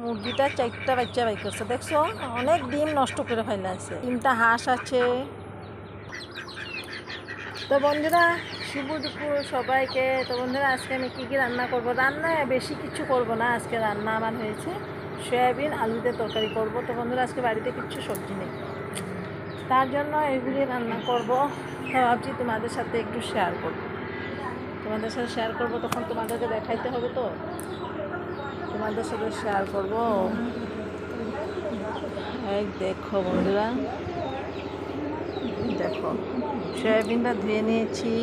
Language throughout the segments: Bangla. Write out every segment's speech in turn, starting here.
মুরগিটা 4টা বাচ্চা বাই করছে, দেখছো? অনেক ডিম নষ্ট করে ফেলে আছে। 3টা হাঁস আছে। তো বন্ধুরা, শুভ দুপুর সবাইকে। তো বন্ধুরা, আজকে আমি কী রান্না করব? রান্না বেশি কিছু করব না। আজকে রান্না আমার হয়েছে সয়াবিন আলুতে তরকারি করব। তো বন্ধুরা, আজকে বাড়িতে কিচ্ছু সবজি নেই, তার জন্য এগুলি রান্না করব। ভাবছি তোমাদের সাথে একটু শেয়ার করব। তোমাদের সাথে শেয়ার করব, তখন তোমাদেরকে দেখাইতে হবে, তো তোমাদের সাথে শেয়ার করব। এই দেখো বন্ধুরা, দেখো সয়াবিনটা ধুয়ে নিয়েছি,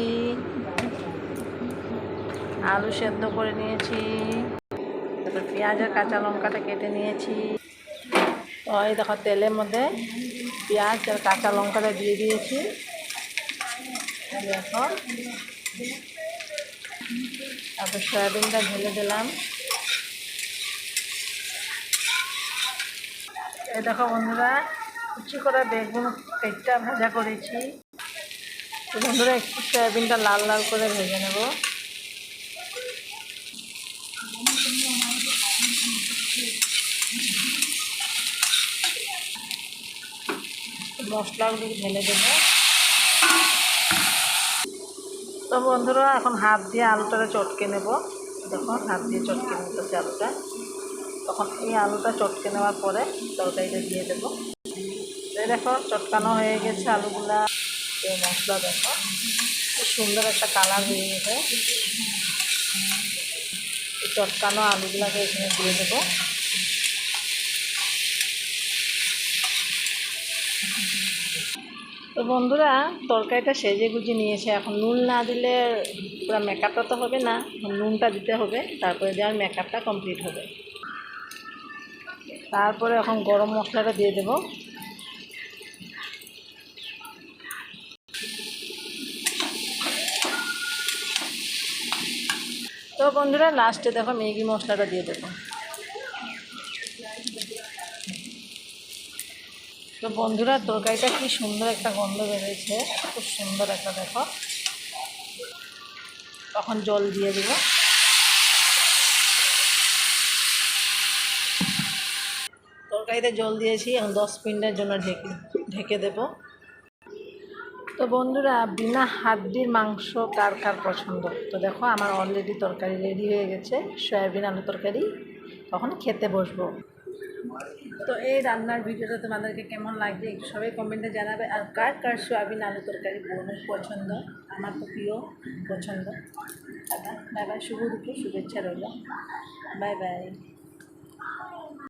আলু সেদ্ধ করে নিয়েছি, তারপর পেঁয়াজ আর কাঁচা লঙ্কাটা কেটে নিয়েছি। তো এই দেখো, তেলের মধ্যে পেঁয়াজ আর কাঁচা লঙ্কাটা দিয়ে দিয়েছি। দেখো, তারপর সয়াবিনটা ঢেলে দিলাম। এই দেখো বন্ধুরা, কুচি করে বেগুন পেটটা ভাজা করেছি। তো বন্ধুরা, একটু সয়াবিনটা লাল লাল করে ভেজে নেব। মশলাগুলো ঢেলে দেবো। তো বন্ধুরা, এখন হাত দিয়ে আলুটা চটকে নেব। দেখো, হাত দিয়ে চটকে নিতেছি আলুটা। তখন এই আলুটা চটকে নেওয়ার পরে তরকারিটা দিয়ে দেবো। এই দেখো, চটকানো হয়ে গেছে আলুগুলা। এই মশলা দেখো, খুব সুন্দর একটা কালার হয়ে গেছে। এই চটকানো আলুগুলাকে এখানে দিয়ে দেবো। তো বন্ধুরা, তরকারিটা সেজে গুজে নিয়েছে। এখন নুন না দিলে পুরো মেকআপটা তো হবে না, নুনটা দিতে হবে, তারপরে দেওয়ার মেকআপটা কমপ্লিট হবে। তারপরে এখন গরম মশলাটা দিয়ে দেব। তো বন্ধুরা, লাস্টে দেখো ম্যাগি মশলাটা দিয়ে দেবো। তো বন্ধুরা, তরকারিটা কি সুন্দর একটা গন্ধ বেরোয়েছে, খুব সুন্দর একটা। দেখো, তখন জল দিয়ে দেব। তরকারিতে জল দিয়েছি, এখন 10 মিনিটের জন্য ঢেকে দেব। তো বন্ধুরা, বিনা হাড্ডির মাংস কার কার পছন্দ? তো দেখো, আমার অলরেডি তরকারি রেডি হয়ে গেছে, সয়াবিন আলু তরকারি। তখন খেতে বসবো। তো এই রান্নার ভিডিওটা তোমাদেরকে কেমন লাগছে একটু সবাই কমেন্টে জানাবে। আর কার কার সয়াবিন আলু তরকারি অনেক পছন্দ? আমার তো প্রিয়, পছন্দ। বাই বাই, শুভ দুপুর, শুভেচ্ছা রইল। Bye bye.